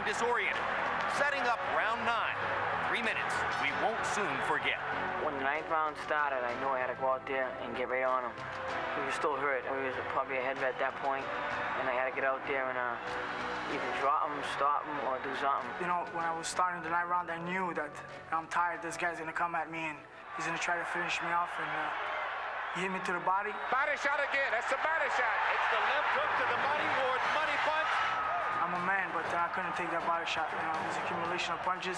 and disoriented. Setting up round 9. 3 minutes we won't soon forget. When the 9th round started, I knew I had to go out there and get right on him. He was still hurt. He was probably ahead at that point, and I had to get out there and either drop him, stop him, or do something. You know, when I was starting the 9th round, I knew that I'm tired. This guy's gonna come at me and he's gonna try to finish me off, and he hit me to the body. Body shot again. That's a body shot. It's the left hook to the body, Ward's money punch. I'm a man, but I couldn't take that body shot. You know, it was an accumulation of punches,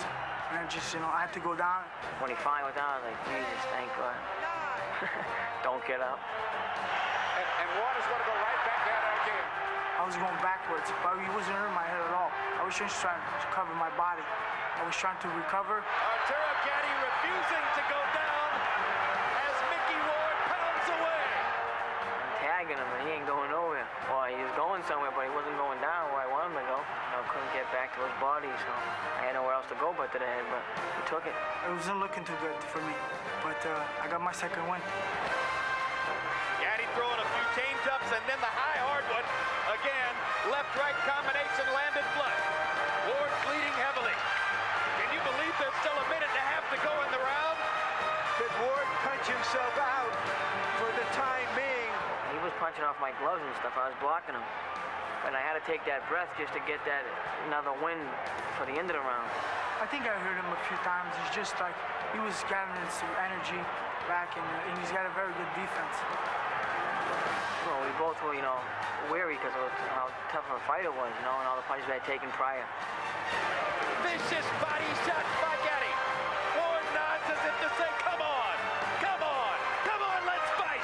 and I just, I had to go down. When he finally went down, I was like, Jesus, thank God. Don't get up. And Ward is going to go right back there again. I was going backwards, but he wasn't hurting my head at all. I was just trying to cover my body. I was trying to recover. Arturo Gatti refusing to go down as Mickey Ward pounds away. I'm tagging him, and he ain't going nowhere. Well, he was going somewhere, but he wasn't going down where I wanted him to go. I couldn't get back to his body, so I had nowhere else to go but to the head, but he took it. It wasn't looking too good for me, but I got my second win. Gatti throwing a few change-ups, and then the high hardwood. Again, left-right combination landed flush. Ward bleeding heavily. Can you believe there's still a minute and a half to go in the round? Could Ward punch himself out for the time being? He was punching off my gloves and stuff. I was blocking him. And I had to take that breath just to get that another win for the end of the round. I think I heard him a few times. It's just like he was gathering his energy back, and he's got a very good defense. Well, we both were, weary because of how tough of a fight it was, and all the punches I had taken prior. Vicious body shots by Gatti. Ward nods as if to say, come on, come on, come on, let's fight.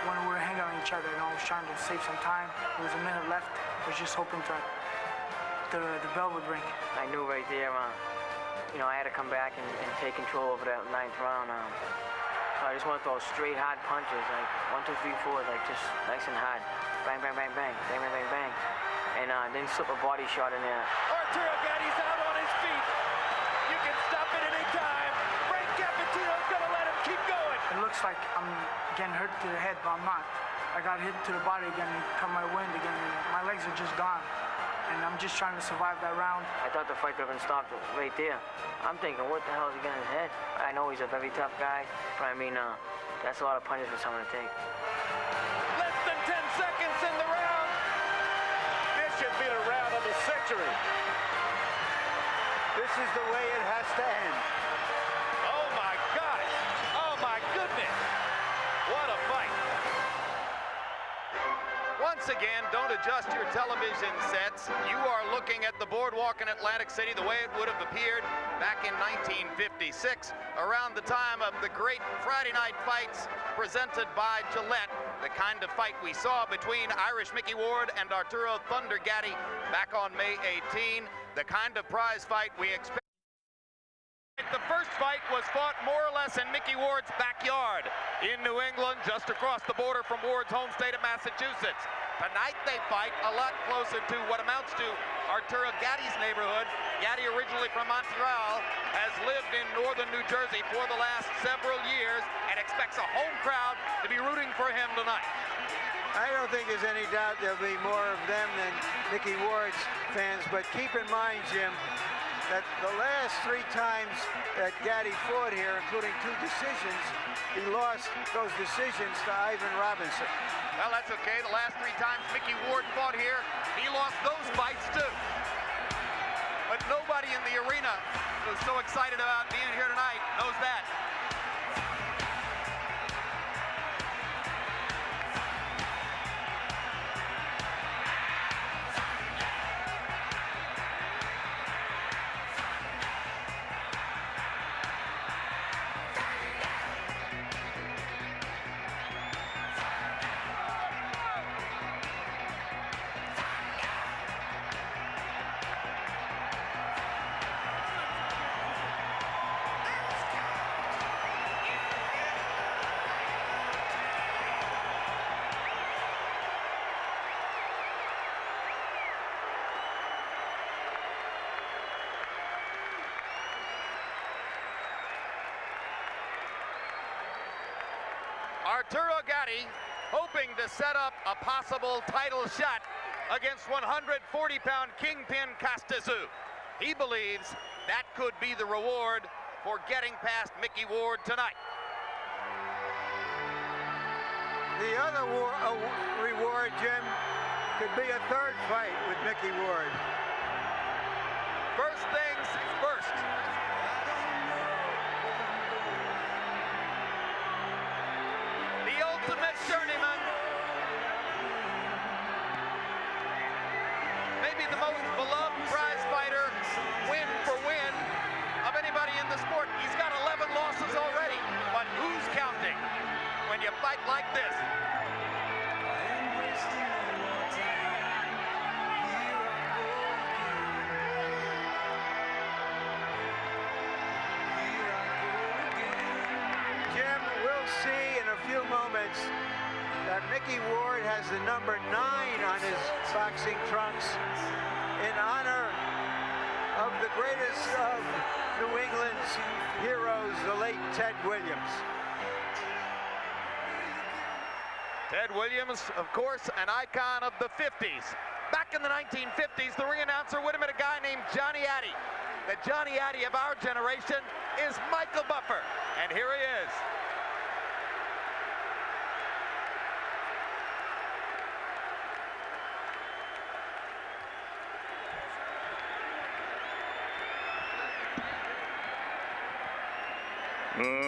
When we were hanging on each other, I was trying to save some time. There was a minute left. I was just hoping the bell would ring. I knew right there, I had to come back and take control over that 9th round. So I just want to throw straight, hard punches, like 1, 2, 3, 4, like just nice and hard. Bang, bang, bang, bang, bang, bang, bang, bang. And then slip a body shot in there. Arturo Gatti's out on his feet. You can stop it at any time. Frank Cappuccino's gonna let him keep going. It looks like I'm getting hurt to the head, but I'm not. I got hit to the body again and cut my wind again, and my legs are just gone. And I'm just trying to survive that round. I thought the fight could have been stopped right there. I'm thinking, what the hell is he getting in his head? I know he's a very tough guy, but I mean, that's a lot of punches for someone to take. Less than 10 seconds in the round. This should be the round of the century. This is the way it has to end. Oh my gosh. Oh my goodness. What a fight. Once again, don't adjust your television sets. You are looking at the boardwalk in Atlantic City the way it would have appeared back in 1956, around the time of the great Friday night fights presented by Gillette, the kind of fight we saw between Irish Mickey Ward and Arturo Thunder Gatti back on May 18, the kind of prize fight we expect. The first fight was fought more or less in Mickey Ward's backyard in New England, just across the border from Ward's home state of Massachusetts. Tonight they fight a lot closer to what amounts to Arturo Gatti's neighborhood. Gatti, originally from Montreal, has lived in northern New Jersey for the last several years and expects a home crowd to be rooting for him tonight. I don't think there's any doubt there'll be more of them than Mickey Ward's fans, but keep in mind, Jim, that the last 3 times that Gatti fought here, including 2 decisions, he lost those decisions to Ivan Robinson. Well, that's okay. The last 3 times Mickey Ward fought here, he lost those fights too. But nobody in the arena who's so excited about being here tonight knows that. Arturo Gatti hoping to set up a possible title shot against 140-pound kingpin Castazu. He believes that could be the reward for getting past Mickey Ward tonight. The other reward, Jim, could be a third fight with Mickey Ward. First things first. The ultimate journeyman. Maybe the most beloved prize fighter, win for win, of anybody in the sport. He's got 11 losses already, but who's counting when you fight like this? Jim, we'll see in a few moments that Mickey Ward has the number 9 on his boxing trunks in honor of the greatest of New England's heroes, the late Ted Williams. Ted Williams, of course, an icon of the 50s. Back in the 1950s, the ring announcer would have been a guy named Johnny Addy. The Johnny Addy of our generation is Michael Buffer, and here he is.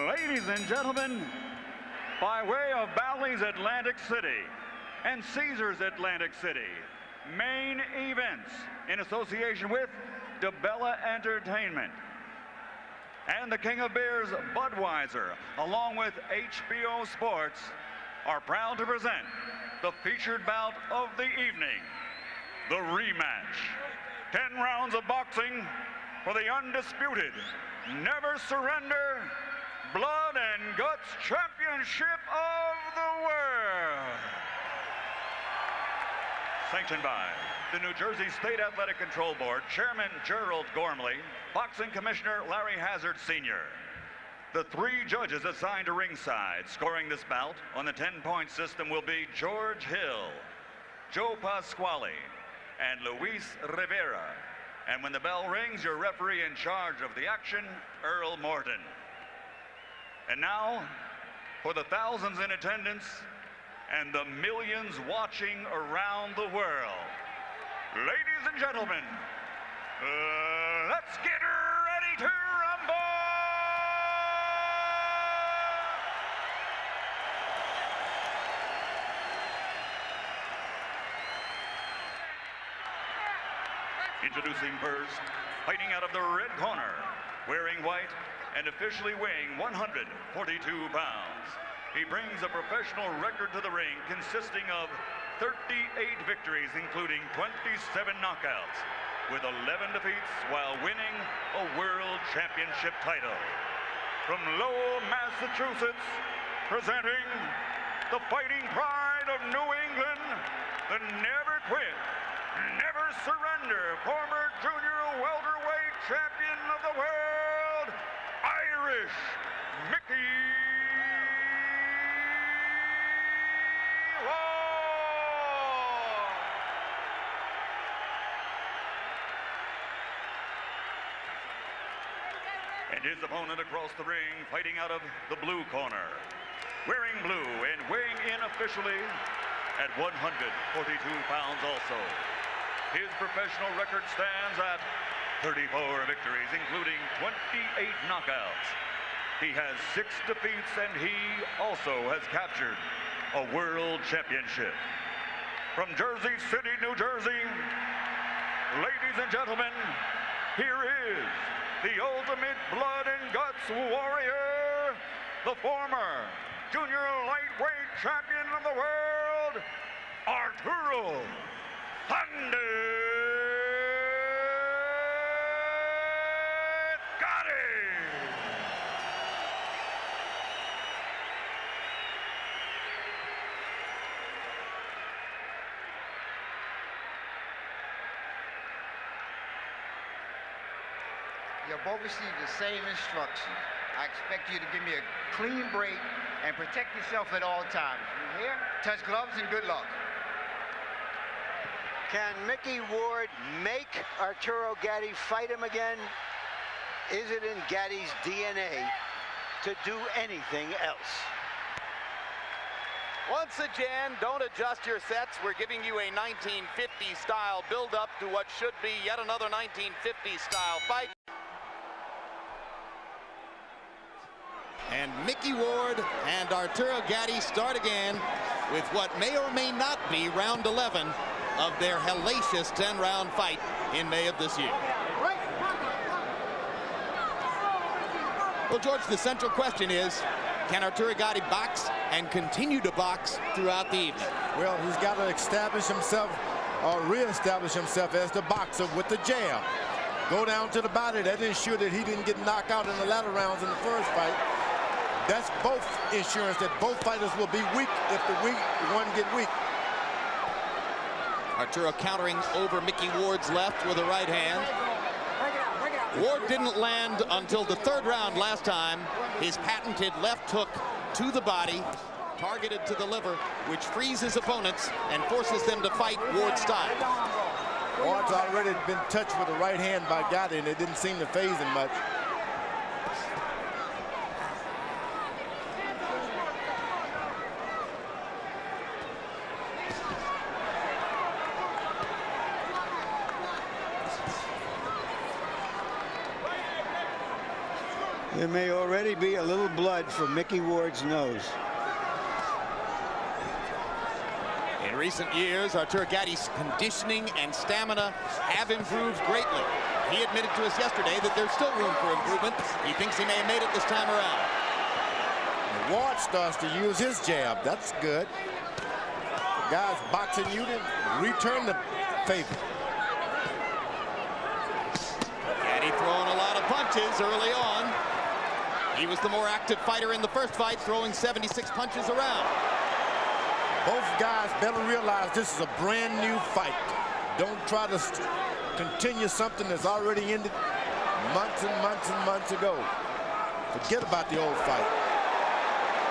Ladies and gentlemen, by way of Bally's Atlantic City and Caesars Atlantic City, main events in association with DeBella Entertainment and the King of Beers, Budweiser, along with HBO Sports, are proud to present the featured bout of the evening, the rematch. 10 rounds of boxing for the undisputed, never surrender, blood and guts championship of the world. Sanctioned by the New Jersey State Athletic Control Board, Chairman Gerald Gormley, Boxing Commissioner Larry Hazard Sr. The 3 judges assigned to ringside scoring this bout on the 10-point system will be George Hill, Joe Pasquale, and Luis Rivera. And when the bell rings, your referee in charge of the action, Earl Morton. And now, for the thousands in attendance and the millions watching around the world, ladies and gentlemen, let's get ready to rumble! Introducing first, fighting out of the red corner, wearing white and officially weighing 142 pounds. He brings a professional record to the ring consisting of 38 victories, including 27 knockouts, with 11 defeats while winning a world championship title. From Lowell, Massachusetts, presenting the fighting pride of New England, the never quit, never surrender, former junior welterweight champion of the world, Irish Mickey Ward. And his opponent across the ring, fighting out of the blue corner, wearing blue and weighing in officially at 142 pounds also. His professional record stands at 34 victories, including 28 knockouts. He has 6 defeats, and he also has captured a world championship. From Jersey City, New Jersey, ladies and gentlemen, here is the ultimate blood and guts warrior, the former junior lightweight champion of the world, Arturo Gatti. You'll both receive the same instructions. I expect you to give me a clean break and protect yourself at all times. You hear? Touch gloves and good luck. Can Mickey Ward make Arturo Gatti fight him again? Is it in Gatti's DNA to do anything else? Once again, don't adjust your sets. We're giving you a 1950 style build-up to what should be yet another 1950 style fight. And Mickey Ward and Arturo Gatti start again with what may or may not be round 11 of their hellacious 10-round fight in May of this year. Well, George, the central question is, can Arturo Gatti box and continue to box throughout the evening? Well, he's got to establish himself or reestablish himself as the boxer with the jab. Go down to the body. That ensure that he didn't get knocked out in the latter rounds in the first fight. That's both insurance that both fighters will be weak if the one get weak. Arturo countering over Mickey Ward's left with a right hand. Ward didn't land until the third round last time. His patented left hook to the body, targeted to the liver, which frees his opponents and forces them to fight Ward's style. Ward's already been touched with the right hand by Gatti, and it didn't seem to faze him much. There may already be a little blood from Mickey Ward's nose. In recent years, Arturo Gatti's conditioning and stamina have improved greatly. He admitted to us yesterday that there's still room for improvement. He thinks he may have made it this time around. And Ward starts to use his jab. That's good. The guy's boxing unit return the favor. Gatti throwing a lot of punches early on. He was the more active fighter in the first fight, throwing 76 punches around. Both guys better realize this is a brand new fight. Don't try to continue something that's already ended months and months and months ago. Forget about the old fight.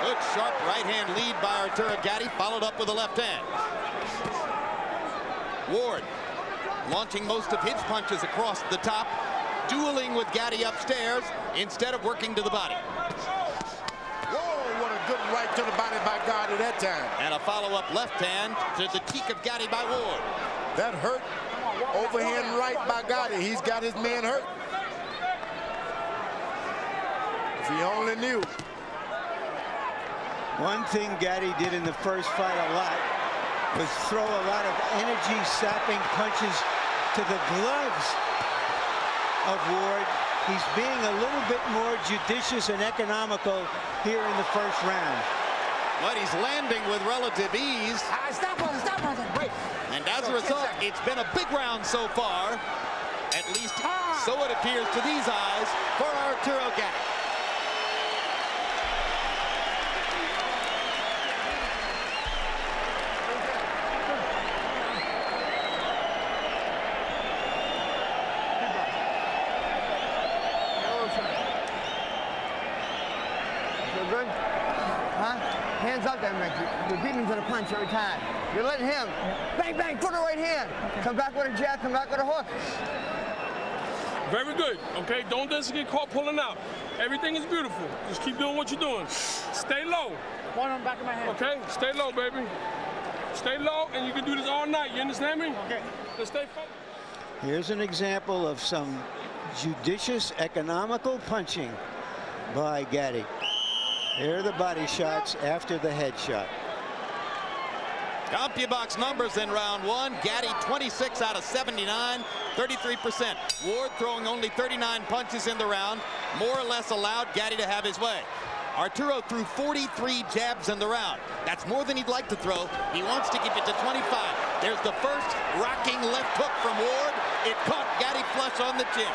Good sharp right hand lead by Arturo Gatti, followed up with a left hand. Ward launching most of his punches across the top, dueling with Gatti upstairs instead of working to the body. Whoa, what a good right to the body by Gatti that time. And a follow-up left hand to the cheek of Gatti by Ward. That hurt. Overhand right by Gatti. He's got his man hurt. If he only knew. One thing Gatti did in the first fight a lot was throw a lot of energy-sapping punches to the gloves of Ward. He's being a little bit more judicious and economical here in the first round. But he's landing with relative ease. Stop on it, wait. And as a result, it's been a big round so far. At least so it appears to these eyes for Arturo Gatti. Good? Huh? Hands up there, Mick. You're beating him to the punch every time. You're letting him. Bang, bang, put a right hand. Come back with a jab, come back with a hook. Very good, okay? Don't just get caught pulling out. Everything is beautiful. Just keep doing what you're doing. Stay low. One on the back of my head. Okay? Stay low, baby. Stay low, and you can do this all night. You understand me? Okay. Just stay focused. Here's an example of some judicious, economical punching by Gatti. Here are the body shots after the head shot. CompuBox numbers in round one. Gatti 26 out of 79, 33%. Ward throwing only 39 punches in the round, more or less allowed Gatti to have his way. Arturo threw 43 jabs in the round. That's more than he'd like to throw. He wants to keep it to 25. There's the first rocking left hook from Ward. It caught Gatti flush on the chin.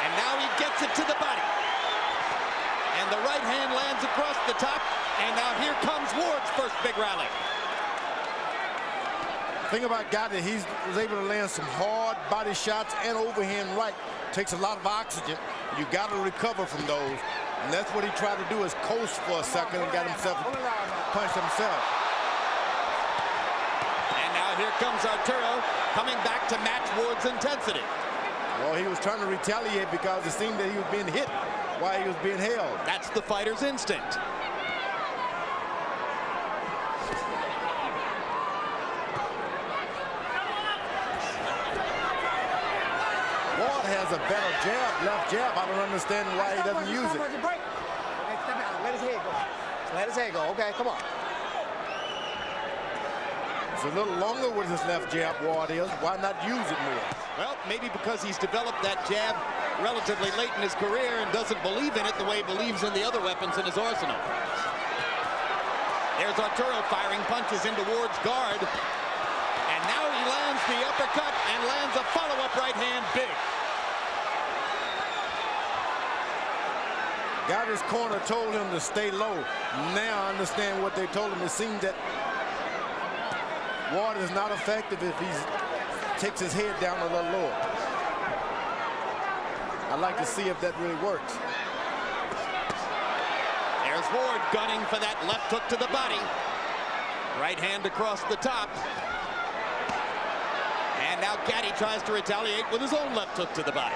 And now he gets it to the body. And the right hand lands across the top. And now here comes Ward's first big rally. The thing about Gatti, he was able to land some hard body shots and overhand right. Takes a lot of oxygen. You got to recover from those. And that's what he tried to do, is coast for a second and got himself punched himself. here comes Arturo coming back to match Ward's intensity. Well, he was trying to retaliate because it seemed that he was being hit while he was being held. That's the fighter's instinct. Ward has a better jab, left jab. I don't understand why he doesn't use it. Okay, step out. Let his head go. Let his head go. Okay, come on. It's a little longer with his left jab, Ward is. Why not use it more? Well, maybe because he's developed that jab relatively late in his career and doesn't believe in it the way he believes in the other weapons in his arsenal. There's Arturo firing punches into Ward's guard. And now he lands the uppercut and lands a follow-up right hand big. Gatti's corner told him to stay low. Now I understand what they told him. It seems that Ward is not effective if he takes his head down a little lower. I'd like to see if that really works. There's Ward gunning for that left hook to the body. Right hand across the top. And now Gatti tries to retaliate with his own left hook to the body.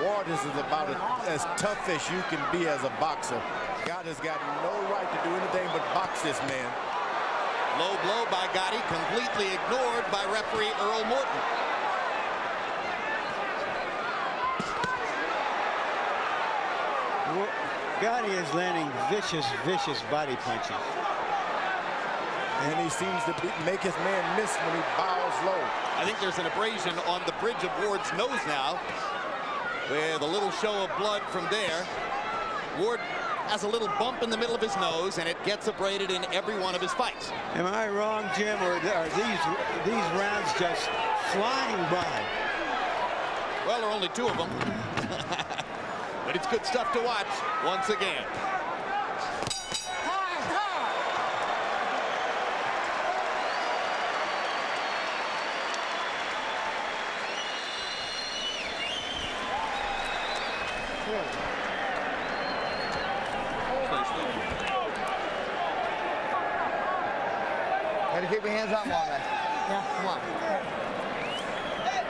Ward is about as tough as you can be as a boxer. Gatti's got no right to do anything but box this man. Low blow by Gatti, completely ignored by referee Earl Morton. Gatti is landing vicious body punches. And he seems to make his man miss when he bows low. I think there's an abrasion on the bridge of Ward's nose now, with a little show of blood from there. Ward has a little bump in the middle of his nose, and it gets abraded in every one of his fights. Am I wrong, Jim, or are these rounds just flying by? Well, there are only 2 of them. But it's good stuff to watch once again. Gotta keep your hands up, man. Yeah, come on.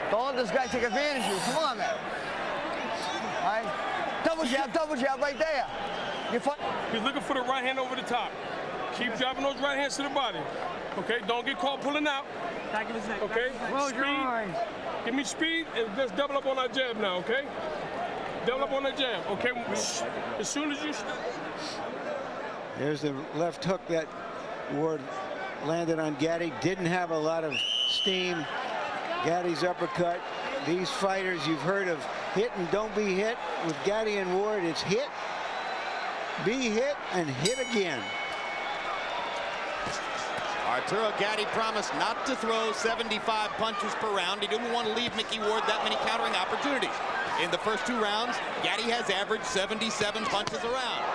Don't let this guy take advantage of you. Come on, man. All right. Double jab right there. He's looking for the right hand over the top. Keep dropping those right hands to the body. Okay, don't get caught pulling out. Okay, speed. Give me speed and let's double up on our jab now, okay? Double up on that jab, okay? As soon as you... There's the left hook that Ward landed on Gatti. Didn't have a lot of steam. Gatti's uppercut. These fighters you've heard of hit and don't be hit. With Gatti and Ward, it's hit, be hit, and hit again. Arturo Gatti promised not to throw 75 punches per round. He didn't want to leave Mickey Ward that many countering opportunities. In the first 2 rounds, Gatti has averaged 77 punches a round.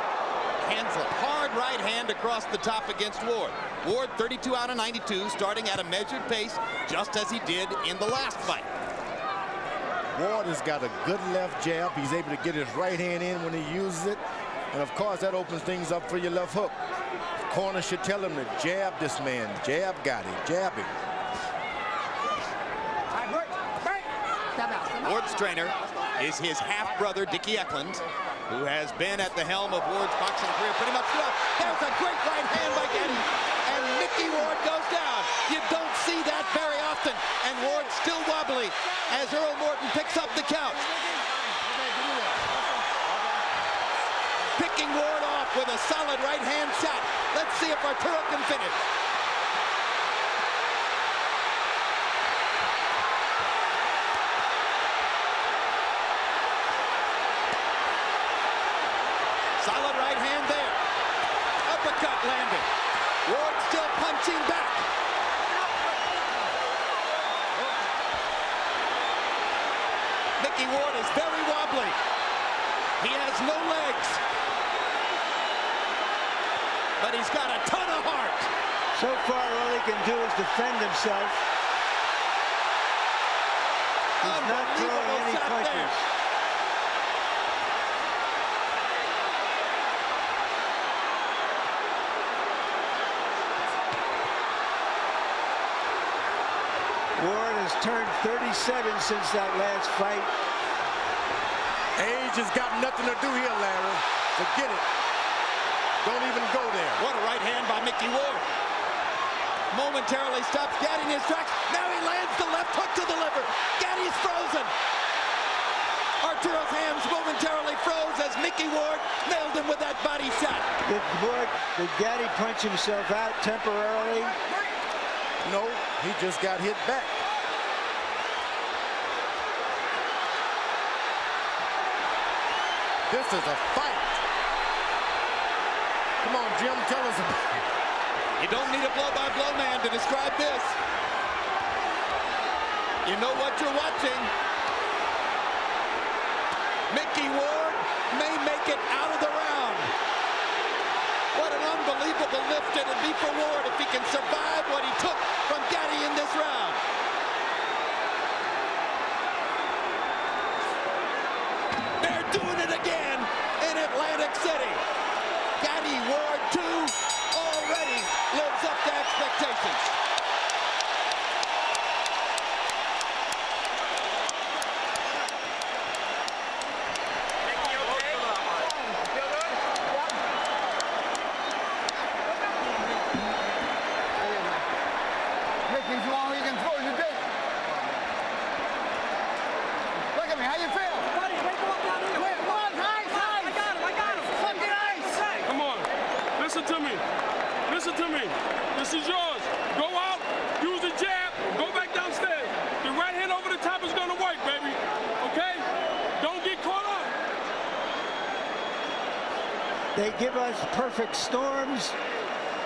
Hands a hard right hand across the top against Ward. Ward 32 out of 92, starting at a measured pace, just as he did in the last fight. Ward has got a good left jab. He's able to get his right hand in when he uses it. And of course, that opens things up for your left hook. Corner should tell him to jab this man. Jab Gatti, jab him. Ward's trainer is his half-brother, Dickie Eklund, who has been at the helm of Ward's boxing career pretty much throughout. There's a great right hand by Gatti, and Mickey Ward goes down. You don't see that very often, and Ward's still wobbly as Earl Morton picks up the count. Picking Ward off with a solid right hand shot. Let's see if Arturo can finish. Solid right hand there. Uppercut landed. Ward still punching back. Mickey Ward is very wobbly. He has no legs. But he's got a ton of heart. So far, all he can do is defend himself. He's not throwing any punches. Ward has turned 37 since that last fight. Age has got nothing to do here, Larry. Forget it. Don't even go there. What a right hand by Mickey Ward. Momentarily stops Gatti in his tracks. Now he lands the left hook to the liver. Gatti's frozen. Arturo's hands momentarily froze as Mickey Ward nailed him with that body shot. Did Gatti punch himself out temporarily? No, he just got hit back. This is a fight. Come on, Jim, tell us about it. You don't need a blow-by-blow man to describe this. You know what you're watching. Mickey Ward may make it out of the round. What an unbelievable lift it'll be for Ward if he can survive what he took from Gatti in this round. They're doing it again in Atlantic City. Gatti Ward 2 already lives up to expectations. Mickey's long he can throw you big. Look at me, how you feel? Buddy, wait, go up down here. Wait, come on, ice. I got him. Fucking ice. Come on. Listen to me. Listen to me. This is yours. Go out, use the jab, go back downstairs. The right hand over the top is going to work, baby. Okay? Don't get caught up. They give us perfect storms,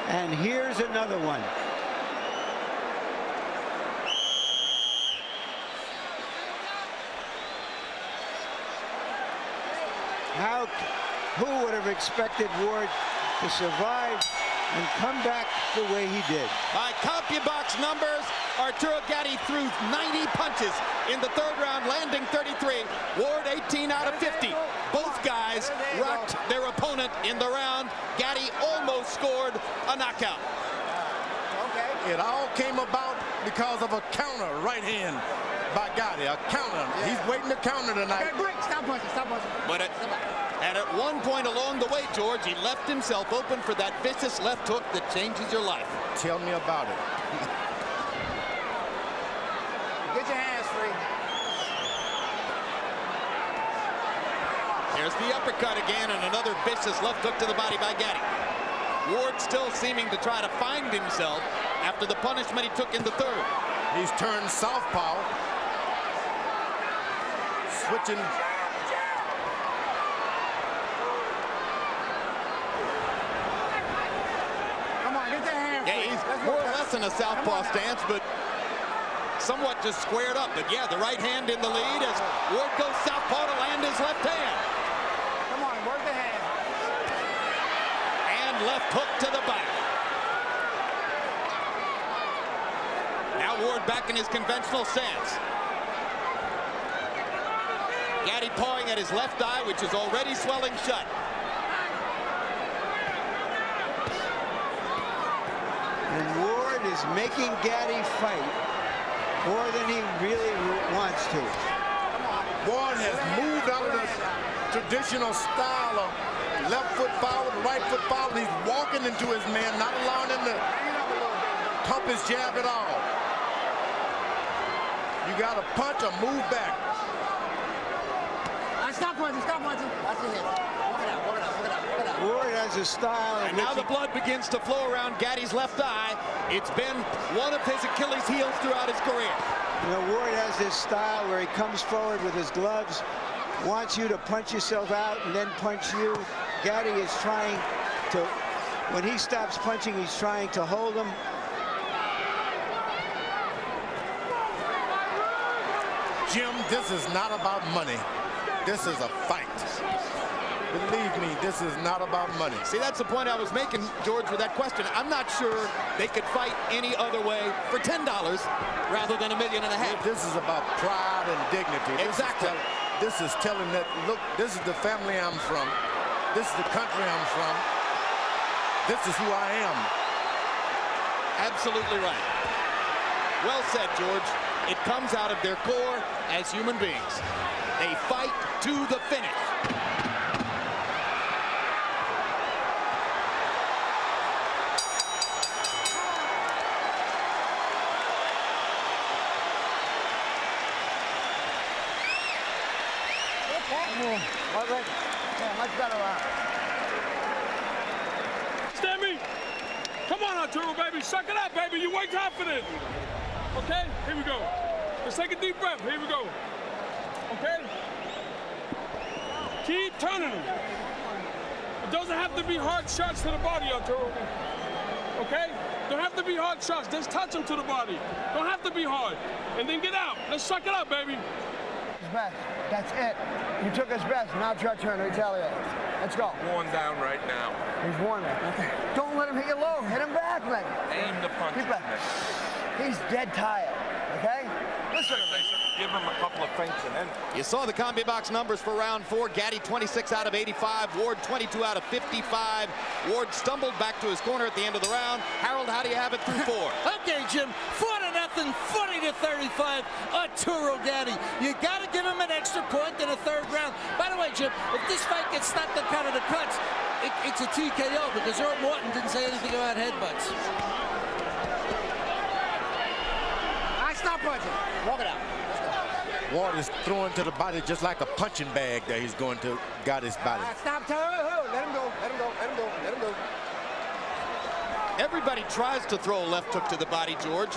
and here's another one. Who would have expected Ward to survive and come back the way he did? By CompuBox numbers, Arturo Gatti threw 90 punches in the third round, landing 33. Ward 18 out of 50. Both guys rocked their opponent in the round. Gatti almost scored a knockout. It all came about because of a counter right hand by Gatti. A counter. Yeah. He's waiting to counter tonight. Okay, break. Stop punching. Stop punching. But at one point along the way, George, he left himself open for that vicious left hook that changes your life. Tell me about it. Get your hands free. There's the uppercut again and another vicious left hook to the body by Gatti. Ward still seeming to try to find himself after the punishment he took in the third. He's turned southpaw. Switching. Come on, get your hands free. Yeah, he's more or less in a southpaw stance, but somewhat just squared up. But yeah, the right hand in the lead as Ward goes southpaw to land his left hand. Come on, work the hand. And left hook to the back. Now Ward back in his conventional stance. Gatti pawing at his left eye, which is already swelling shut. And Ward is making Gatti fight more than he really wants to. Ward has moved out of the traditional style of left foot forward, right foot forward. He's walking into his man, not allowing him to pump his jab at all. You got to punch or move back. Stop punching, stop punching. That's it. Walk it out, walk it out, walk it out, walk it out. Ward has a style. And now the blood begins to flow around Gatti's left eye. It's been one of his Achilles heels throughout his career. You know, Ward has this style where he comes forward with his gloves, wants you to punch yourself out and then punch you. Gatti is trying to, when he stops punching, he's trying to hold him. Jim, this is not about money. This is a fight. Believe me, this is not about money. See, that's the point I was making, George, with that question. I'm not sure they could fight any other way for $10 rather than $1.5 million. This is about pride and dignity. Exactly. This is telling that, look, this is the family I'm from. This is the country I'm from. This is who I am. Absolutely right. Well said, George. It comes out of their core as human beings. They fight to the finish. Much better round. Stammy, come on, Arturo, baby. Suck it up, baby. You way confident. Okay, here we go. Let's take a deep breath. Here we go. Okay? Keep turning them. It doesn't have to be hard shots to the body, Arturo. Okay? Don't have to be hard shots. Just touch them to the body. Don't have to be hard. And then get out. Let's suck it up, baby. His best. That's it. You took his best. Now it's your turn to retaliate. Let's go. Worn down right now. He's worn it. Okay. Don't let him hit you low. Hit him back, man. Aim the punch. Keep back. He's dead tired. Okay? Listen to me. Give him a couple of feints and then. You saw the combi box numbers for round 4. Gatti 26 out of 85. Ward 22 out of 55. Ward stumbled back to his corner at the end of the round. Harold, how do you have it through 4? Okay, Jim. 4-0, 40-35. Arturo Gatti. You got to give him an extra point in the 3rd round. By the way, Jim, if this fight gets stopped at kind of the cuts, it's a TKO because Earl Morton didn't say anything about headbutts. Stop punching. Walk it out. Ward is throwing to the body just like a punching bag that he's going to Gatti's body. Stop. Let him go. Let him go. Let him go. Let him go. Everybody tries to throw a left hook to the body, George.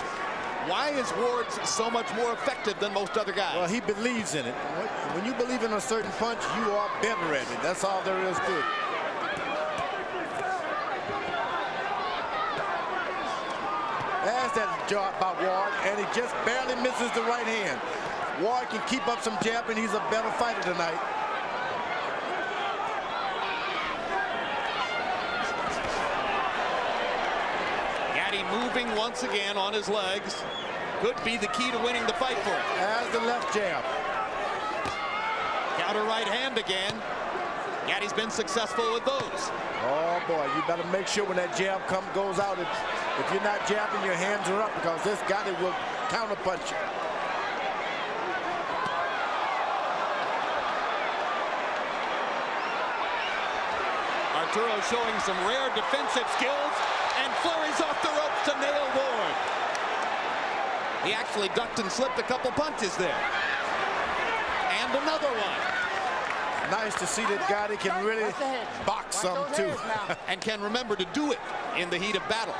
Why is Ward so much more effective than most other guys? Well, he believes in it. When you believe in a certain punch, you are better at it. That's all there is to it. There's that jab by Ward, and he just barely misses the right hand. Ward can keep up some jab, and he's a better fighter tonight. Gatti moving once again on his legs. Could be the key to winning the fight for him. There's the left jab. Counter right hand again. Gatti's been successful with those. Oh boy, you better make sure when that jab goes out, if you're not jabbing, your hands are up, because this Gatti will counter punch you. Arturo showing some rare defensive skills and flurries off the ropes to nail Ward. He actually ducked and slipped a couple punches there. And another one. Nice to see that Gatti can really box some too. And can remember to do it in the heat of battle.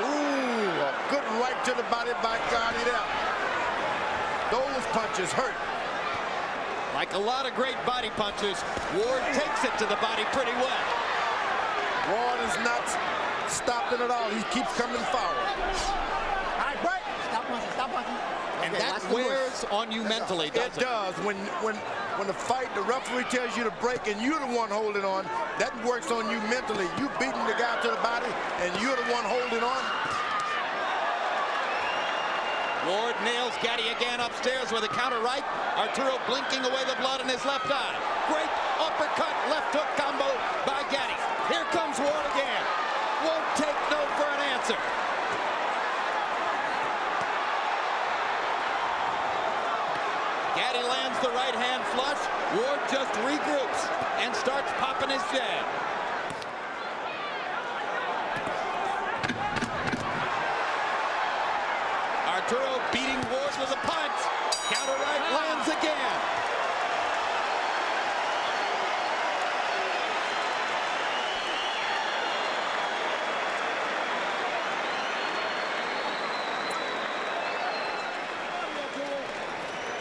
Ooh, a good right to the body by Gatti there. Those punches hurt. Like a lot of great body punches, Ward takes it to the body pretty well. Ward is not stopping at all. He keeps coming forward. All right, break. Stop punching. And that wears on you mentally, doesn't it? It does. When the fight, the referee tells you to break and you're the one holding on, that works on you mentally. You beating the guy to the body and you're the one holding on. Ward nails Gatti again upstairs with a counter right. Arturo blinking away the blood in his left eye. Great uppercut, left hook combo by Gatti. Here comes Ward again. Won't take no for an answer. Gatti lands the right hand flush. Ward just regroups and starts popping his jab. Arturo beating Ward with a punch. Counter right lands again.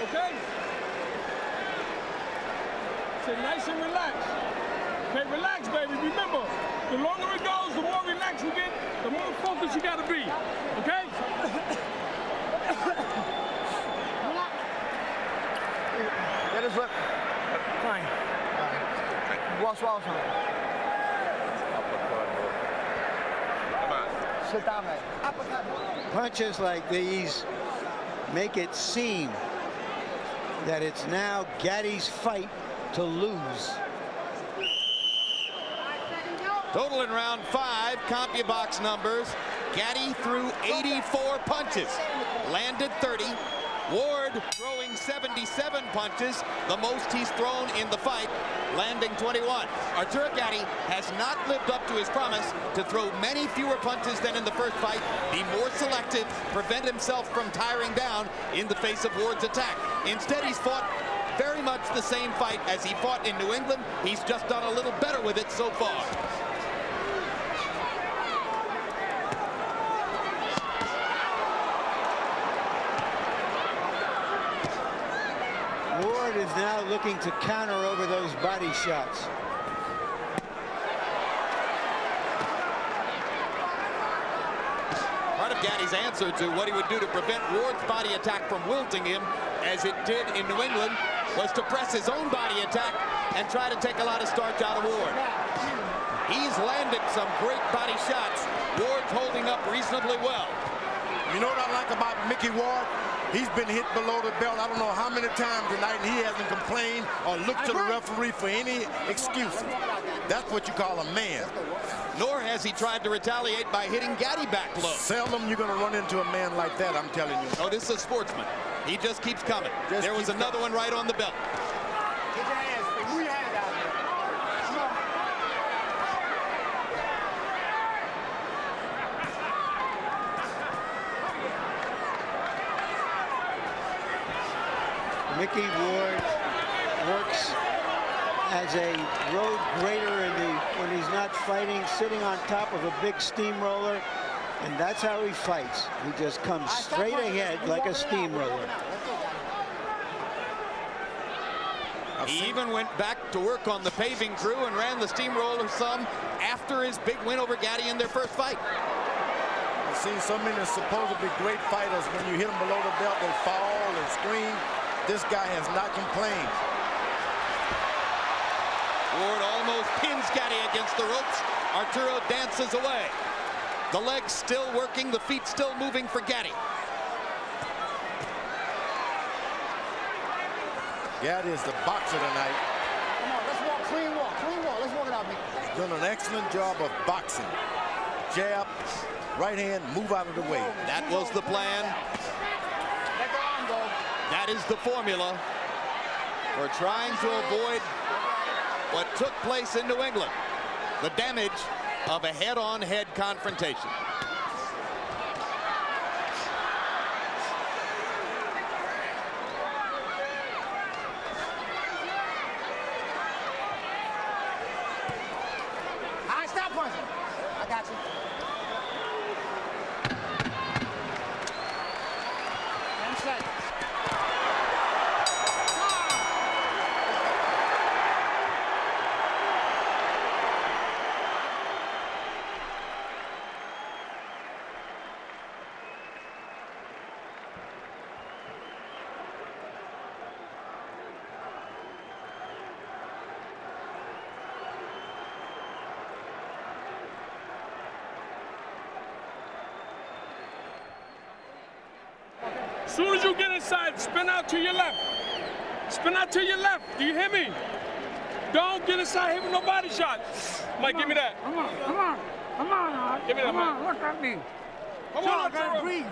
Okay? Say nice and relaxed. Okay, relax, baby. Remember, the longer it goes, the more relaxed you get, the more focused you gotta be. Okay? Get his lip. Fine. Swallow something. Come on. Sit down, man. Uppercut. Punches like these make it seem that it's now Gatti's fight to lose. Total in round 5, CompuBox numbers. Gatti threw 84 punches, landed 30. Ward throwing 77 punches, the most he's thrown in the fight, landing 21. Arturo Gatti has not lived up to his promise to throw many fewer punches than in the first fight, be more selective, prevent himself from tiring down in the face of Ward's attack. Instead, he's fought very much the same fight as he fought in New England. He's just done a little better with it so far. Ward is now looking to counter over those body shots. Part of Gatti's answer to what he would do to prevent Ward's body attack from wilting him, as it did in New England, was to press his own body attack and try to take a lot of starch out of Ward. He's landed some great body shots. Ward's holding up reasonably well. You know what I like about Mickey Ward? He's been hit below the belt I don't know how many times tonight, and he hasn't complained or looked to the referee for any excuses. That's what you call a man. Nor has he tried to retaliate by hitting Gatti back low. Seldom you're going to run into a man like that, I'm telling you. Oh, this is a sportsman. He just keeps coming. There was another one right on the belt. Get your hands free. Move your hands out there. Come on. Mickey Ward works as a road grader when he's not fighting, sitting on top of a big steamroller, and that's how he fights. He just comes straight ahead like a steamroller. He even went back to work on the paving crew and ran the steamroller some after his big win over Gatti in their first fight. I've seen so many supposedly great fighters, when you hit them below the belt, they fall and scream. This guy has not complained. Ward almost pins Gatti against the ropes. Arturo dances away. The legs still working, the feet still moving for Gatti. Gatti is the boxer tonight. Come on, let's walk, clean walk, Let's walk it out, Mickey. He's done an excellent job of boxing. Jab, right hand, move out of the way. That was the plan. Let the arm go. That is the formula for trying to avoid what took place in New England, the damage of a head-on-head confrontation. All right, stop punching. I got you. Inside. As soon as you get inside, spin out to your left. Spin out to your left. Do you hear me? Don't get inside here with no body shot. Mike, give me that. Come on. Give me that, Mike. What's that mean? Come Sure, on, I gotta Arturo. breathe.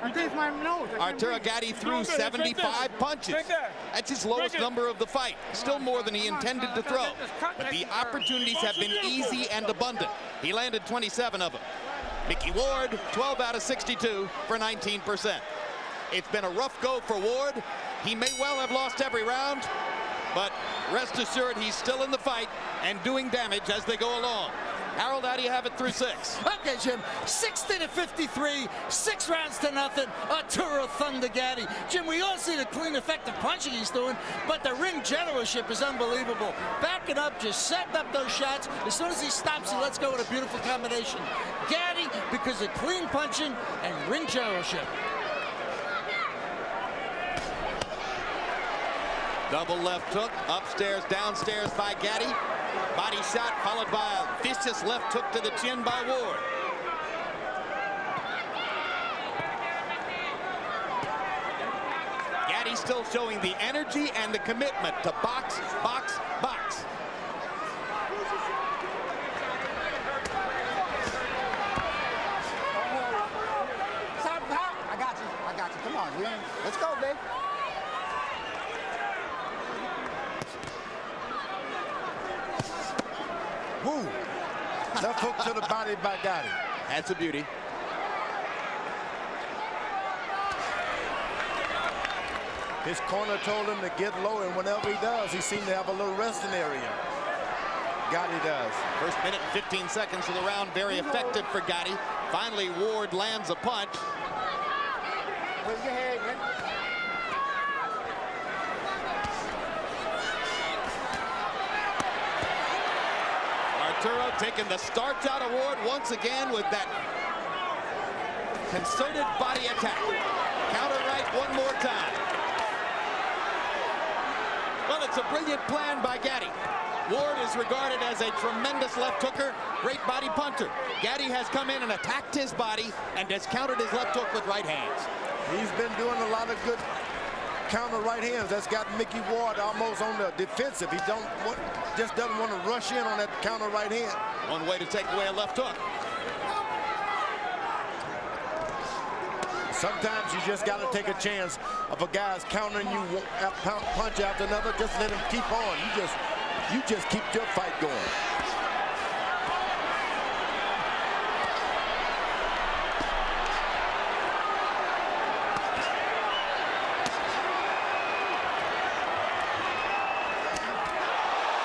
I taste my nose. Arturo Gatti threw 75 punches. That's his lowest number of the fight. Still more than he intended to throw. But the opportunities have been easy and abundant. He landed 27 of them. Mickey Ward, 12 out of 62 for 19%. It's been a rough go for Ward. He may well have lost every round, but rest assured he's still in the fight and doing damage as they go along. Harold, how do you have it through 6? Okay, Jim, 60-53, 6 rounds to nothing. Arturo Thunder Gatti. Jim, we all see the clean, effective punching he's doing, but the ring generalship is unbelievable. Backing up, just setting up those shots. As soon as he stops, he lets go with a beautiful combination. Gatti, because of clean punching and ring generalship. Double left hook, upstairs, downstairs by Gatti. Body shot followed by a vicious left hook to the chin by Ward. Gatti still showing the energy and the commitment to box, box, box. I got you. Come on, man. Let's go, babe. Woo! Left hook to the body by Gatti. That's a beauty. His corner told him to get low, and whenever he does, he seems to have a little resting area. Gatti does. First minute and 15 seconds of the round, very effective for Gatti. Finally, Ward lands a punch. Where's your head, man? Arturo taking the starts out of Ward once again with that concerted body attack. Counter right one more time. Well, it's a brilliant plan by Gatti. Ward is regarded as a tremendous left hooker, great body puncher. Gatti has come in and attacked his body and has countered his left hook with right hands. He's been doing a lot of good counter right hands. That's got Mickey Ward almost on the defensive. He just doesn't want to rush in on that counter right hand. One way to take away a left hook. Sometimes you just got to take a chance of a guy's countering you punch after another. Just let him keep on. You just keep your fight going.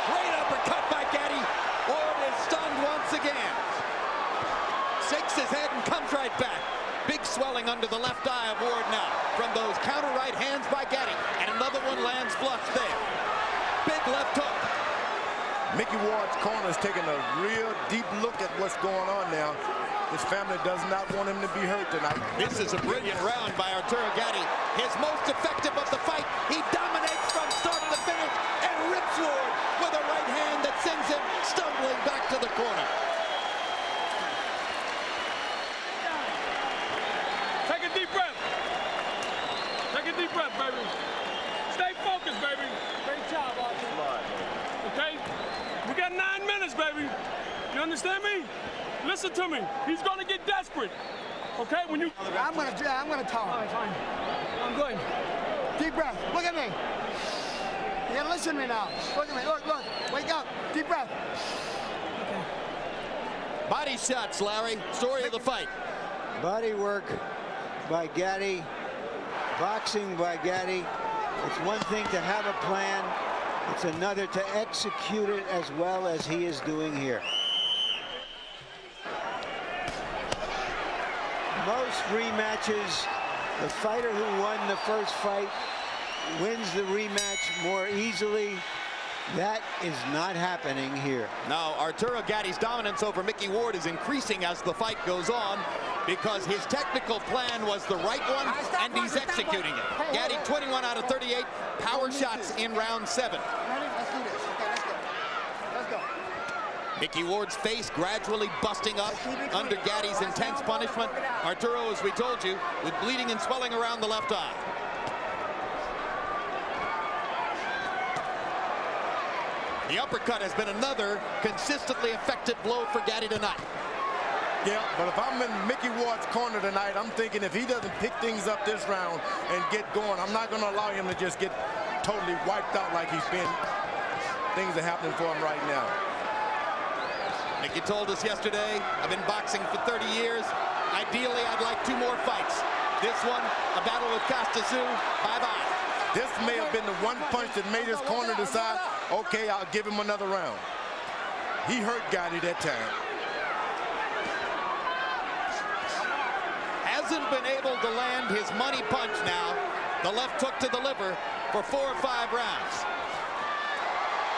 Great uppercut by Gatti. Ward is stunned once again. Shakes his head and comes right back. Big swelling under the left eye of Ward now from those counter right hands by Gatti. And another one lands flush there. Big left hook. Mickey Ward's corner is taking a real deep look at what's going on now. His family does not want him to be hurt tonight. This is a brilliant round by Arturo Gatti. His most effective of the fight. He dominates from start to finish and rips Ward with a right hand that sends him stumbling back to the corner. Take a deep breath. Take a deep breath, baby. Stay focused, baby. Great job, Arthur. Okay? We got 9 minutes, baby. You understand me? Listen to me. He's gonna get desperate. Okay? When you I'm gonna talk. All right, fine. I'm good. Deep breath. Look at me. You gotta listen to me now. Look at me. Look. Wake up. Deep breath. Body shots, Larry. Story of the fight. Body work by Gatti. Boxing by Gatti. It's one thing to have a plan. It's another to execute it as well as he is doing here. Most rematches, the fighter who won the first fight wins the rematch more easily. That is not happening here. Now, Arturo Gatti's dominance over Mickey Ward is increasing as the fight goes on because his technical plan was the right one, and he's executing it. Gatti, 21 out of 38 power shots in round 7. Let's do this. Okay, let's go. Mickey Ward's face gradually busting up under Gatti's intense punishment. Arturo, as we told you, with bleeding and swelling around the left eye. The uppercut has been another consistently effective blow for Gatti tonight. Yeah, but if I'm in Mickey Ward's corner tonight, I'm thinking if he doesn't pick things up this round and get going, I'm not going to allow him to just get totally wiped out like he's been. Things are happening for him right now. Mickey told us yesterday, I've been boxing for 30 years. Ideally, I'd like 2 more fights. This one, a battle with Castasu, bye-bye. This may have been the one punch that made his corner decide, okay, I'll give him another round. He hurt Gatti that time. Hasn't been able to land his money punch now. The left hook to the liver for 4 or 5 rounds.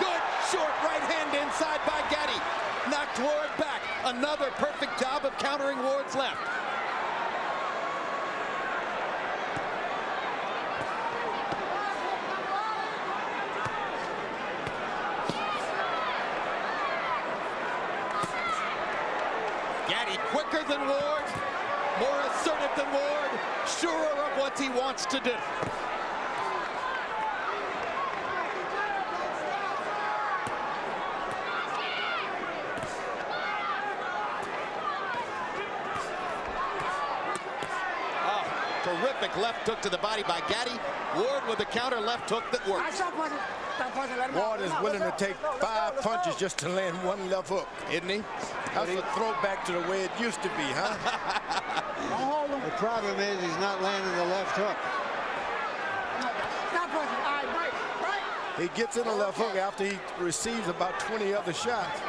Good short right hand inside by Gatti. Knocked Ward back. Another perfect job of countering Ward's left. Gatti quicker than Ward, more assertive than Ward, surer of what he wants to do. Terrific left hook to the body by Gatti. Ward with a counter left hook that works. Ward is willing to take 5 punches just to land 1 left hook, isn't he? That's a throwback to the way it used to be, huh? The problem is he's not landing the left hook. He gets in a left hook after he receives about 20 other shots.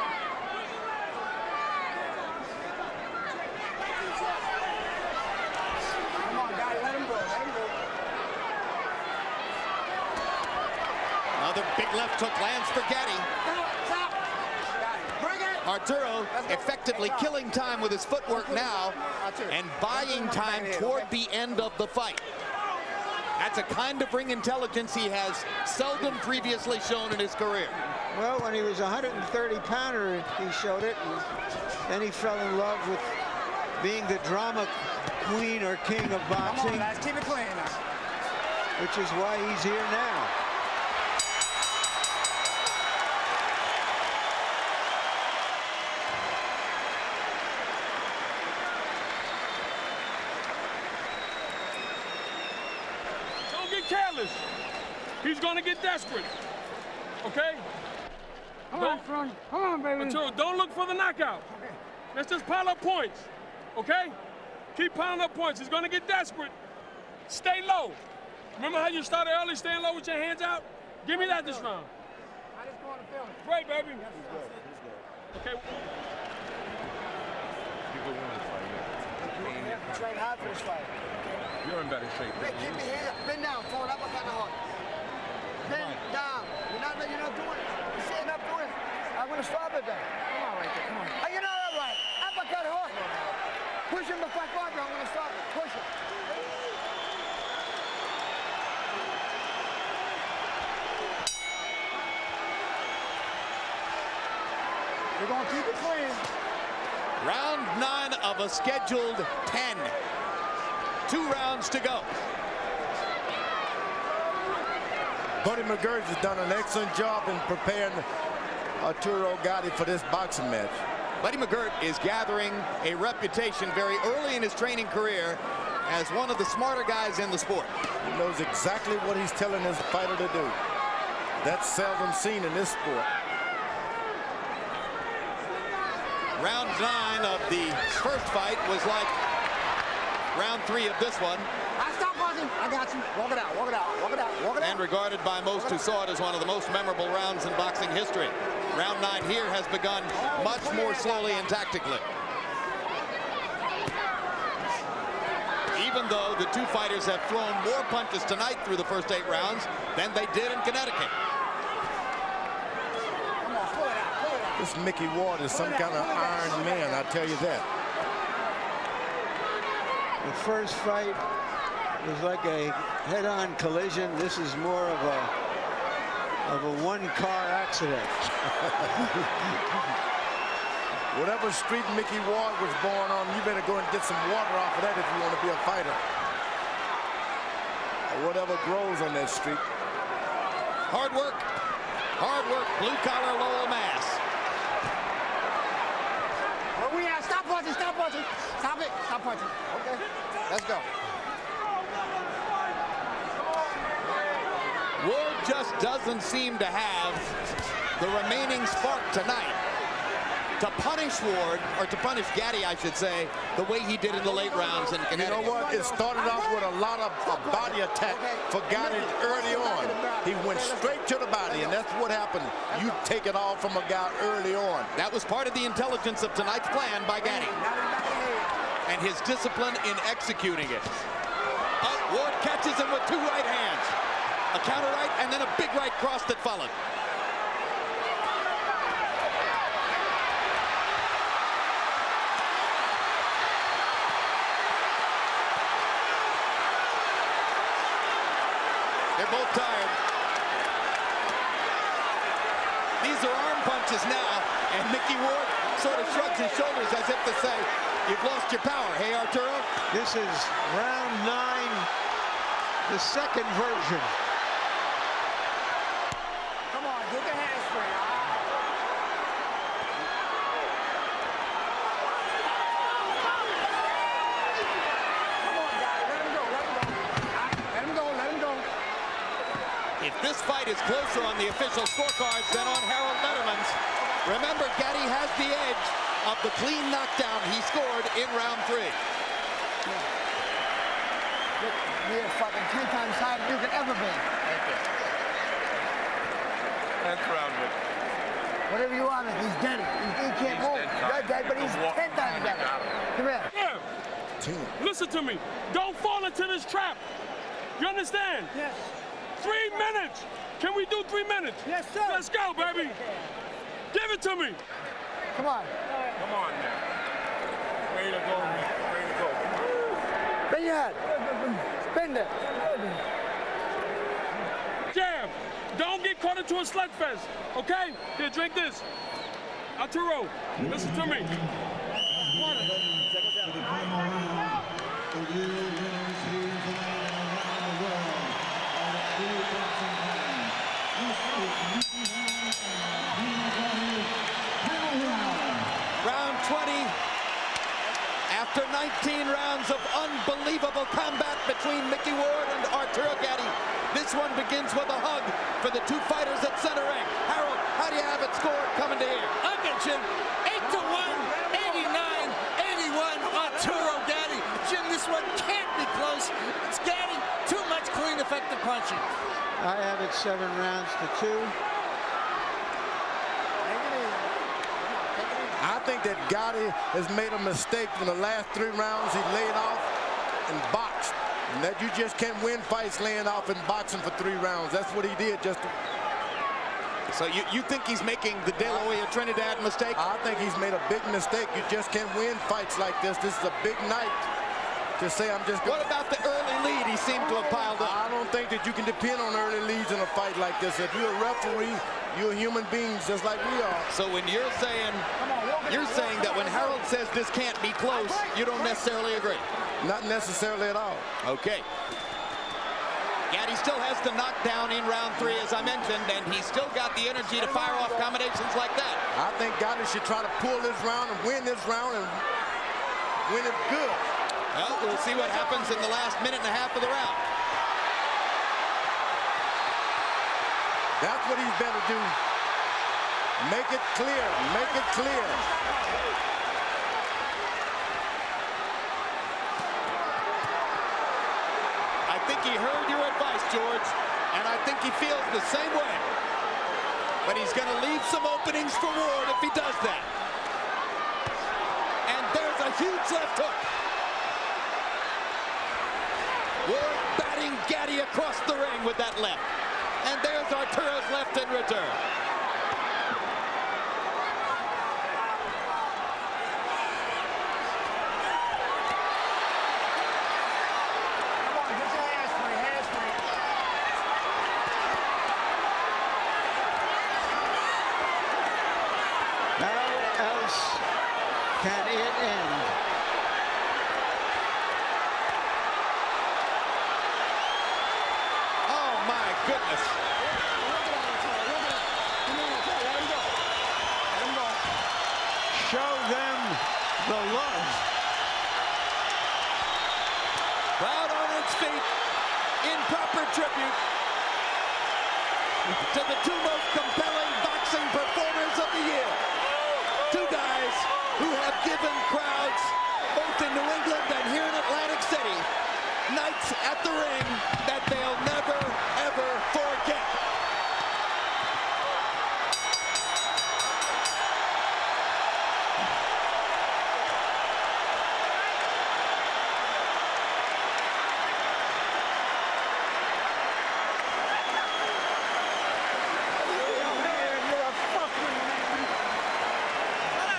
Come on, guy, let him go. Let him go. Another big left hook lands for Gatti. Stop. Bring it. Arturo effectively killing time with his footwork now and buying time toward the end of the fight. That's a kind of ring intelligence he has seldom previously shown in his career. Well, when he was a 130-pounder, he showed it. And then he fell in love with being the drama queen or king of boxing. Come on, guys, keep it clean now. Which is why he's here now. Careless. He's gonna get desperate. Okay? Come on, baby. Arturo, don't look for the knockout. Okay. Let's just pile up points. Okay? Keep piling up points. He's gonna get desperate. Stay low. Remember how you started early, staying low with your hands out? Give me that this round. I just go on the field. Great, baby. He's good. Okay. You could win this fight. Yeah. Train hard for this fight. You're in better shape. Hey, keep your hands up. Bend down. Throw it up like that hard. Bend down. You're not doing it. You're sitting up doing it. I'm going to stop it then. Come on, right there. Come on. Hey, you're not all right. Uppercut hard. Push him the front guard. I'm going to stop it. Push him. We're going to keep it clean. Round 9 of a scheduled 10. 2 rounds to go. Buddy McGirt has done an excellent job in preparing Arturo Gatti for this boxing match. Buddy McGirt is gathering a reputation very early in his training career as one of the smarter guys in the sport. He knows exactly what he's telling his fighter to do. That's seldom seen in this sport. Round 9 of the first fight was like round 3 of this one. Stop punching. I got you. Walk it out. Walk it out. Walk it out. Walk it out. And regarded by most who saw it as one of the most memorable rounds in boxing history. Round 9 here has begun much more slowly and tactically. Even though the 2 fighters have thrown more punches tonight through the first 8 rounds than they did in Connecticut. This Mickey Ward is some kind of iron man, I tell you that. The first fight was like a head-on collision. This is more of a one-car accident. Whatever street Mickey Ward was born on, you better go and get some water off of that if you want to be a fighter. Or whatever grows on that street. Hard work, blue-collar Lowell, Mass. Where we at? Stop punching. Stop punching. Stop it. Stop punching. Okay. Let's go. Ward just doesn't seem to have the remaining spark tonight to punish Ward, or to punish Gatti, I should say, the way he did in the late rounds in Connecticut. You know what? It started off with a lot of body attack for Gatti early on. He went straight to the body, and that's what happened. You take it all from a guy early on. That was part of the intelligence of tonight's plan by Gatti. And his discipline in executing it. Ward catches him with 2 right hands. A counter right, and then a big right cross that followed. They're both tired. These are arm punches now, and Mickey Ward sort of shrugs his shoulders as if to say, you've lost your power. Hey, Arturo? This is round 9, the second version. Come on, get the handspring. Come on, guys. Let him go. Let him If this fight is closer on the official scorecards than on Harold Letterman's, remember, Gatti has the edge of the clean knockdown he scored in round 3. He is fucking 10 times higher than you could ever be. That's round it. Whatever you want, he's dead. He can't move. You're dead, but he's 10 times better. Come here. Yeah. Listen to me. Don't fall into this trap. You understand? Yes. 3 minutes. Can we do 3 minutes? Yes, sir. Let's go, baby. Give it to me. Come on. Come on now. Ready to go, man. Ready to go. Bend your head. Bend it. Jam. Don't get caught into a slugfest, okay? Here, drink this. Arturo, listen to me. Round 20. After 19 rounds of unbelievable combat between Mickey Ward and Arturo Gatti, this one begins with a hug for the two fighters at center ring. Harold, how do you have it scored coming to here? I get you. 8-1, 89-81, Arturo Gatti. Jim, this one can't be close. It's Gatti. Too much clean, effective punching. I have it 7 rounds to 2. I think that Gatti has made a mistake in the last 3 rounds. He laid off and boxed. And that you just can't win fights laying off and boxing for 3 rounds. That's what he did. So you think he's making the De La Hoya Trinidad mistake? I think he's made a big mistake. You just can't win fights like this. This is a big night to say I'm just What about the early lead he seemed to have piled up? I don't think that you can depend on early leads in a fight like this. If you're a referee, you're human beings just like we are. So when you're saying that when Harold says this can't be close, you don't necessarily agree? Not necessarily at all. Okay. Gatti still has to knock down in round 3, as I mentioned, and he's still got the energy to fire off combinations like that. I think Gatti should try to pull this round and win this round and win it good. Well, we'll see what happens in the last minute and a half of the round. That's what he's better do. Make it clear. Make it clear. I think he heard your advice, George, and I think he feels the same way. But he's going to leave some openings for Ward if he does that. And there's a huge left hook. Ward batting Gatti across the ring with that left. And there's Arturo's left in return. How else can it end? Oh my goodness. Show them the love. Crowd on its feet in proper tribute to the 2 most compelling boxing performers of the year. 2 guys who have given crowds, both in New England and here in Atlantic City, nights at the ring that they'll never, ever forget.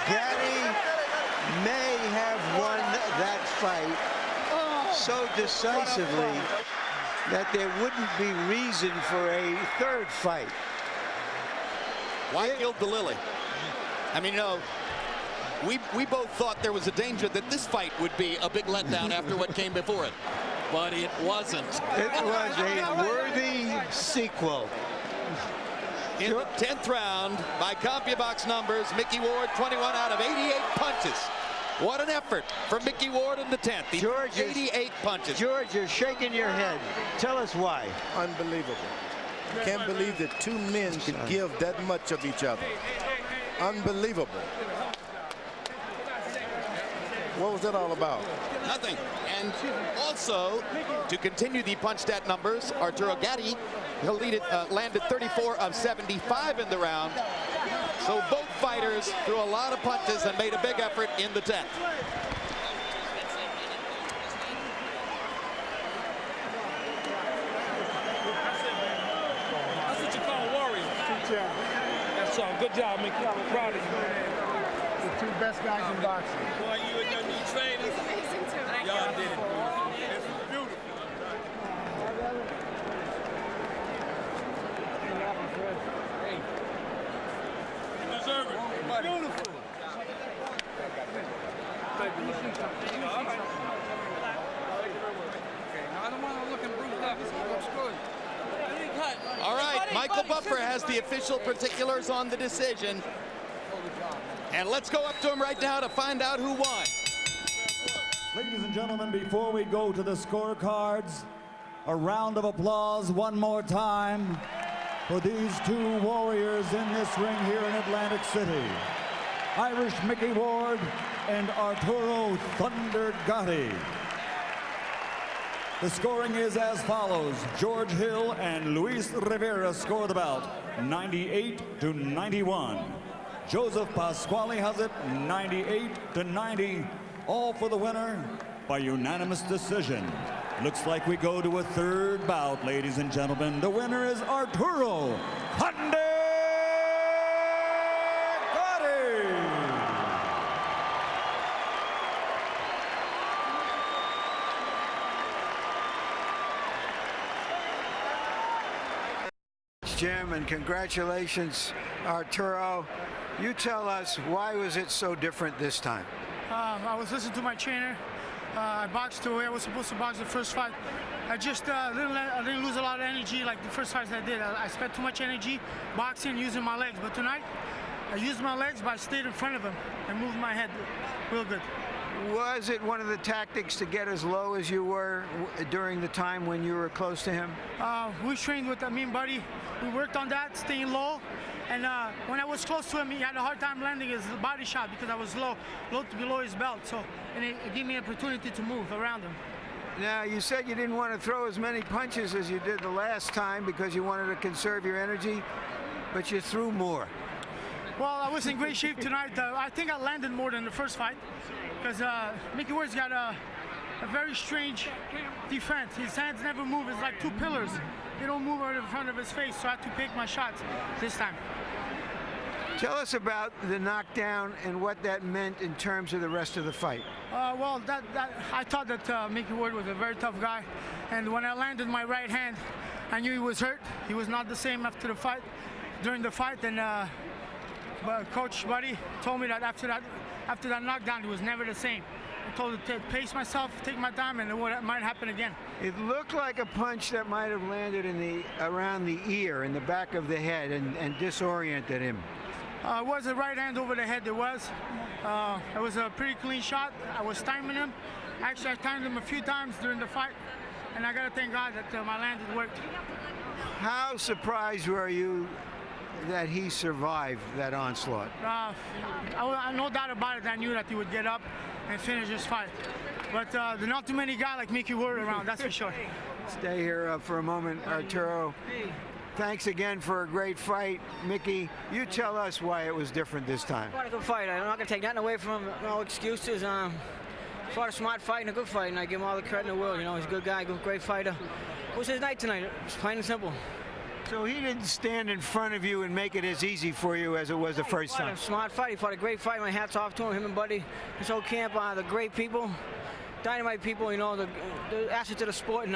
Gatti may have won that fight so decisively that there wouldn't be reason for a 3rd fight. Why gild the lily? I mean, you know, we both thought there was a danger that this fight would be a big letdown after what came before it. But it wasn't. It was a worthy sequel. In the 10th round, by CompuBox numbers, Mickey Ward 21 out of 88 punches. What an effort for Mickey Ward in the 10th. He threw 88 punches. George, you're shaking your head. Tell us why. Unbelievable. Can't believe that two men could give that much of each other. Unbelievable. What was that all about? Nothing. And also, to continue the punch stat numbers, Arturo Gatti, he'll lead it, landed 34 of 75 in the round. So both fighters threw a lot of punches and made a big effort in the 10th. That's what you call warriors. That's all. Good job, Mickey. I'm proud of you. The two best guys in boxing. Boy, you and your new trainers, y'all did it. It's beautiful. Hey. You deserve it. Beautiful. Thank you. All right. I don't want to look and bruised up. This looks good. All right, Michael Buffer has the official particulars on the decision. And let's go up to him right now to find out who won. Ladies and gentlemen, before we go to the scorecards, a round of applause one more time for these two warriors in this ring here in Atlantic City. Irish Mickey Ward and Arturo Thunder Gatti. The scoring is as follows. George Hill and Luis Rivera score the bout 98-91. Joseph Pasquale has it 98-90. All for the winner by unanimous decision. Looks like we go to a third bout, ladies and gentlemen. The winner is Arturo Thunder Gatti. Jim, and congratulations, Arturo. You tell us, why was it so different this time? I was listening to my trainer. I boxed the way I was supposed to box the first fight. I just I didn't lose a lot of energy like the first fights I did. I spent too much energy boxing, using my legs. But tonight, I used my legs, but I stayed in front of him and moved my head real good. Was it one of the tactics to get as low as you were during the time when you were close to him? We trained with me and Buddy. We worked on that, staying low. And when I was close to him, he had a hard time landing his body shot because I was low below his belt. So, and it gave me an opportunity to move around him. Now, you said you didn't want to throw as many punches as you did the last time because you wanted to conserve your energy, but you threw more. Well, I was in great shape tonight. I think I landed more than the first fight because Mickey Ward's got a very strange defense. His hands never move. It's like two pillars. They don't move out in front of his face, so I had to pick my shots this time. Tell us about the knockdown and what that meant in terms of the rest of the fight. Well, I thought that Mickey Ward was a very tough guy, and when I landed my right hand, I knew he was hurt. He was not the same after the fight, during the fight, and Coach Buddy told me that after that knockdown, he was never the same. I told him to pace myself, take my time, and it might happen again. It looked like a punch that might have landed around the ear, in the back of the head, and disoriented him. It was a right hand over the head. It was a pretty clean shot. I was timing him. Actually, I timed him a few times during the fight, and I got to thank God that my landing worked. How surprised were you that he survived that onslaught? No doubt about it. I knew that he would get up and finish this fight. But there are not too many guys like Mickey Ward around, that's for sure. Stay here for a moment, Arturo. Thanks again for a great fight. Mickey, you tell us why it was different this time. Fought a good fight. I'm not going to take nothing away from him. No excuses. Fought a smart fight and a good fight, and I give him all the credit in the world. You know, he's a good guy, great fighter. It was his night tonight. It's plain and simple. So he didn't stand in front of you and make it as easy for you as it was the first time? He fought a smart fight. He fought a great fight. My hat's off to him and Buddy. His whole camp, the great people, dynamite people, you know, the asset to the sport. And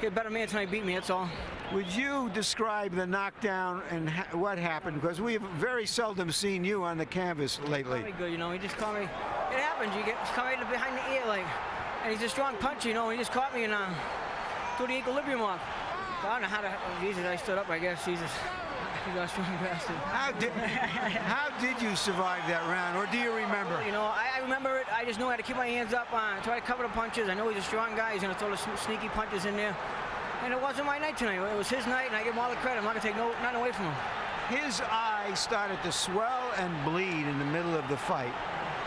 he a better man tonight, beat me, that's all. Would you describe the knockdown and what happened? Because we've very seldom seen you on the canvas lately. Very good, you know. He just caught me. It happens. You get caught right behind the ear, like, and he's a strong puncher, you know. He just caught me and threw the equilibrium off. I don't know how to. Jesus, I stood up, I guess. Jesus, he's a strong bastard. How did you survive that round, or do you remember? You know, I remember it. I just knew I had to keep my hands up, try to cover the punches. I know he's a strong guy. He's going to throw the sneaky punches in there. And it wasn't my night tonight. It was his night, and I give him all the credit. I'm not going to take nothing away from him. His eye started to swell and bleed in the middle of the fight.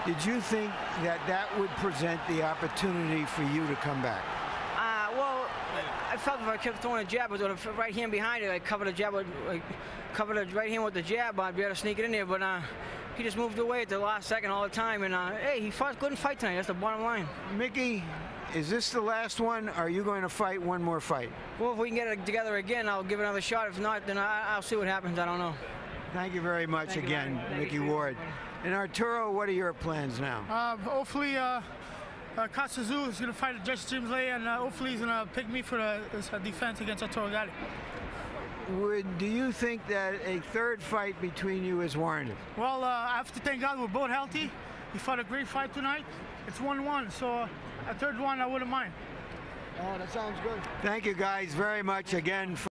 Did you think that that would present the opportunity for you to come back? Well, I felt if I kept throwing a jab with the right hand behind it, I covered the jab with, covered the right hand with the jab, I'd be able to sneak it in there. But he just moved away at the last second all the time. And hey, he fought good in fight tonight. That's the bottom line. Mickey, is this the last one? Or are you going to fight one more fight? Well, if we can get it together again, I'll give it another shot. If not, then I'll see what happens. I don't know. Thank you very much again, Mickey Ward. And Arturo, what are your plans now? Hopefully, Kasazu is going to fight Jesse James Lay, and hopefully he's going to pick me for the defense against Arturo Gatti. Do you think that a third fight between you is warranted? Well, I have to thank God we're both healthy. We fought a great fight tonight. It's 1-1, so a third one I wouldn't mind. Oh, that sounds good. Thank you guys very much again.